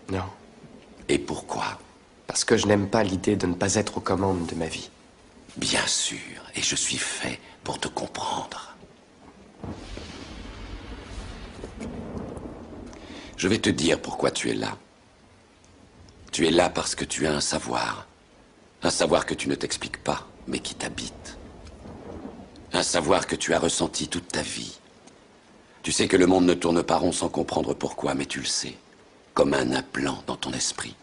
Non. Et pourquoi? Parce que je n'aime pas l'idée de ne pas être aux commandes de ma vie. Bien sûr, et je suis fait pour te comprendre. Je vais te dire pourquoi tu es là. Tu es là parce que tu as un savoir que tu ne t'expliques pas, mais qui t'habite. Un savoir que tu as ressenti toute ta vie. Tu sais que le monde ne tourne pas rond sans comprendre pourquoi, mais tu le sais. Comme un implant dans ton esprit.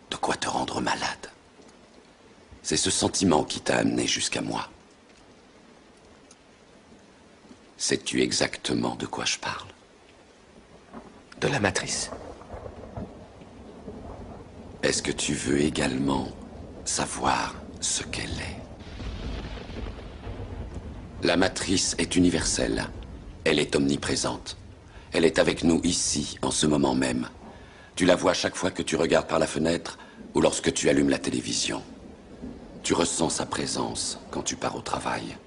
De quoi te rendre malade. C'est ce sentiment qui t'a amené jusqu'à moi. Sais-tu exactement de quoi je parle? De la matrice. Est-ce que tu veux également savoir ce qu'elle est? La matrice est universelle. Elle est omniprésente. Elle est avec nous ici, en ce moment même. Tu la vois chaque fois que tu regardes par la fenêtre ou lorsque tu allumes la télévision. Tu ressens sa présence quand tu pars au travail,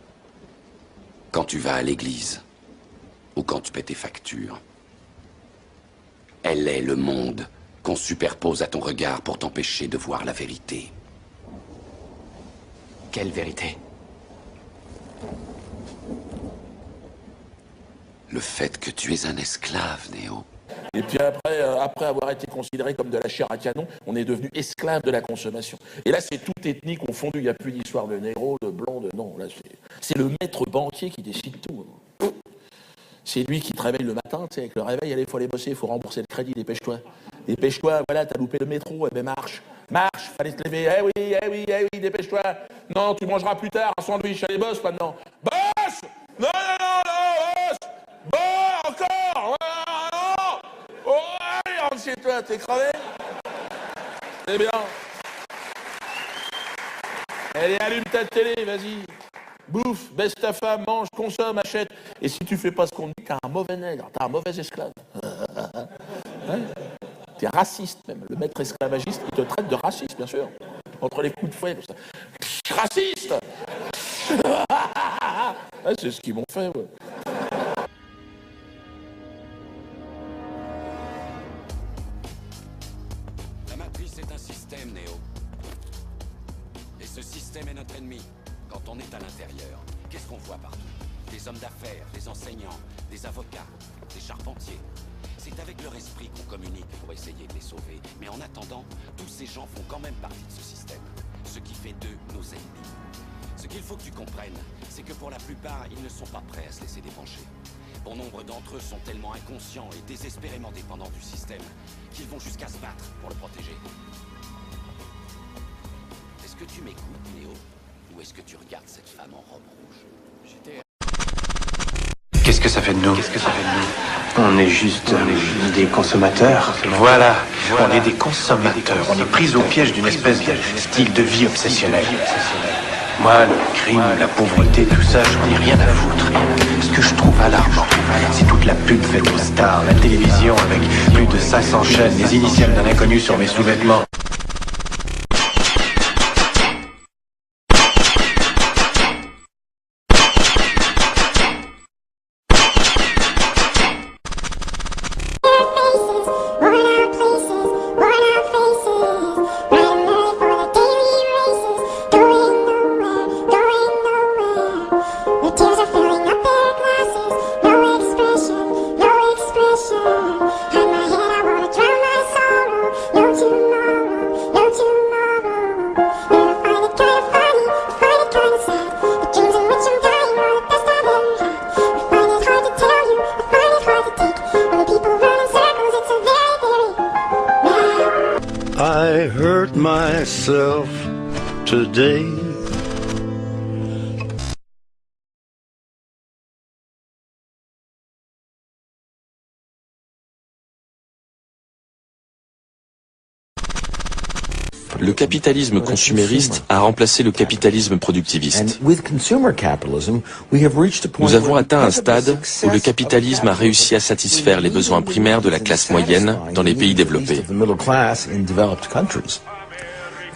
quand tu vas à l'église ou quand tu paies tes factures. Elle est le monde qu'on superpose à ton regard pour t'empêcher de voir la vérité. Quelle vérité? Le fait que tu es un esclave, Néo. Et puis après avoir été considéré comme de la chair à canon, on est devenu esclave de la consommation. Et là, c'est tout ethnique confondu. Il n'y a plus d'histoire de négro, de blanc, de non. Là, c'est le maître banquier qui décide tout. C'est lui qui te réveille le matin, tu sais, avec le réveil, allez, il faut aller bosser, il faut rembourser le crédit, dépêche-toi. Dépêche-toi, voilà, t'as loupé le métro, eh ben marche. Marche, fallait te lever, eh oui, dépêche-toi. Non, tu mangeras plus tard un sandwich, allez, bosse maintenant. Bosse! Non, bosse! Bosse, encore! Non! Oh, allez, rentre chez toi, t'es crevé? C'est bien. Allez, allume ta télé, vas-y. Bouffe, baisse ta femme, mange, consomme, achète. Et si tu fais pas ce qu'on dit, t'as un mauvais nègre, t'as un mauvais esclave. Ouais. T'es raciste même. Le maître esclavagiste, il te traite de raciste, bien sûr. Entre les coups de fouet, tout ça. Raciste. Ouais, c'est ce qu'ils m'ont fait, ouais. La matrice est un système, Néo. Et ce système est notre ennemi. Quand on est à l'intérieur, qu'est-ce qu'on voit partout? Des hommes d'affaires, des enseignants, des avocats, des charpentiers. C'est avec leur esprit qu'on communique pour essayer de les sauver. Mais en attendant, tous ces gens font quand même partie de ce système. Ce qui fait d'eux nos ennemis. Ce qu'il faut que tu comprennes, c'est que pour la plupart, ils ne sont pas prêts à se laisser débrancher. Bon nombre d'entre eux sont tellement inconscients et désespérément dépendants du système qu'ils vont jusqu'à se battre pour le protéger. Est-ce que tu m'écoutes, Néo? Ou est-ce que tu regardes cette femme en robe rouge? Qu'est-ce que ça fait de nous? On est juste des consommateurs. Voilà, on est des consommateurs. On est pris au piège d'une espèce de style de vie obsessionnel. Moi, le crime, la pauvreté, tout ça, j'en ai rien à foutre. Ce que je trouve alarmant, c'est toute la pub faite aux stars, la télévision avec plus de 500 chaînes, les initiales d'un inconnu sur mes sous-vêtements. I hurt myself today. Le capitalisme consumériste a remplacé le capitalisme productiviste. Nous avons atteint un stade où le capitalisme a réussi à satisfaire les besoins primaires de la classe moyenne dans les pays développés.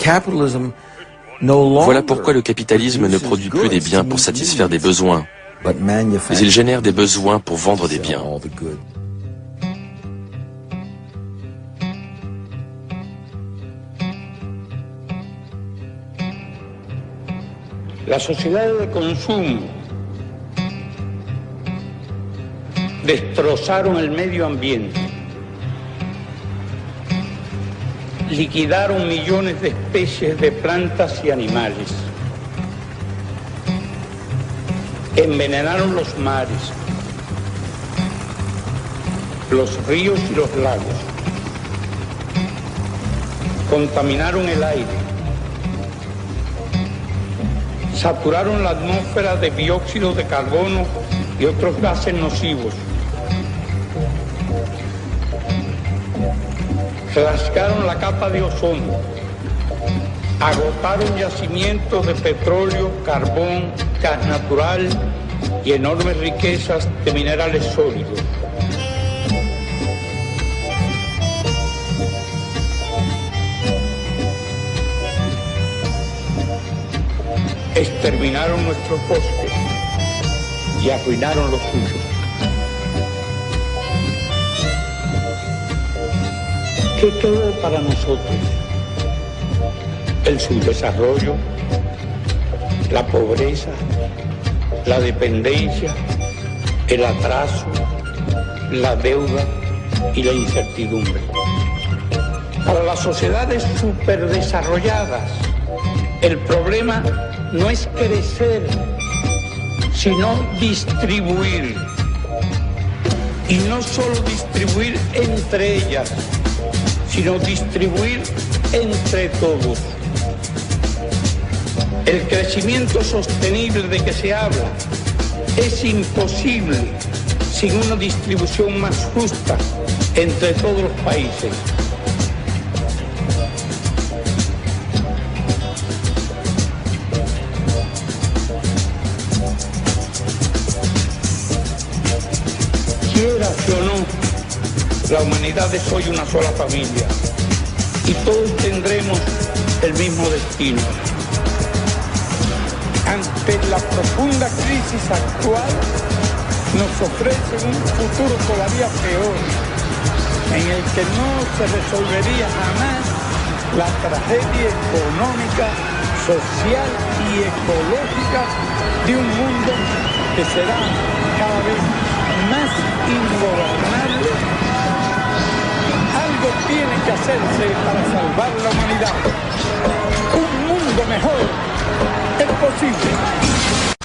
Voilà pourquoi le capitalisme ne produit plus des biens pour satisfaire des besoins, mais il génère des besoins pour vendre des biens. Las sociedades de consumo destrozaron el medio ambiente, liquidaron millones de especies de plantas y animales, envenenaron los mares, los ríos y los lagos, contaminaron el aire, saturaron la atmósfera de dióxido de carbono y otros gases nocivos, rasgaron la capa de ozono, agotaron yacimientos de petróleo, carbón, gas natural y enormes riquezas de minerales sólidos. Exterminaron nuestros bosques y arruinaron los suyos. ¿Qué quedó para nosotros? El subdesarrollo, la pobreza, la dependencia, el atraso, la deuda y la incertidumbre. Para las sociedades superdesarrolladas, el problema no es crecer, sino distribuir. Y no solo distribuir entre ellas, sino distribuir entre todos. El crecimiento sostenible de que se habla es imposible sin una distribución más justa entre todos los países. Quieras o no, la humanidad es hoy una sola familia y todos tendremos el mismo destino. Ante la profunda crisis actual, nos ofrecen un futuro todavía peor, en el que no se resolvería jamás la tragedia económica, social y ecológica de un mundo que será cada vez más ingobernable. Algo tiene que hacerse para salvar la humanidad. Un mundo mejor es posible.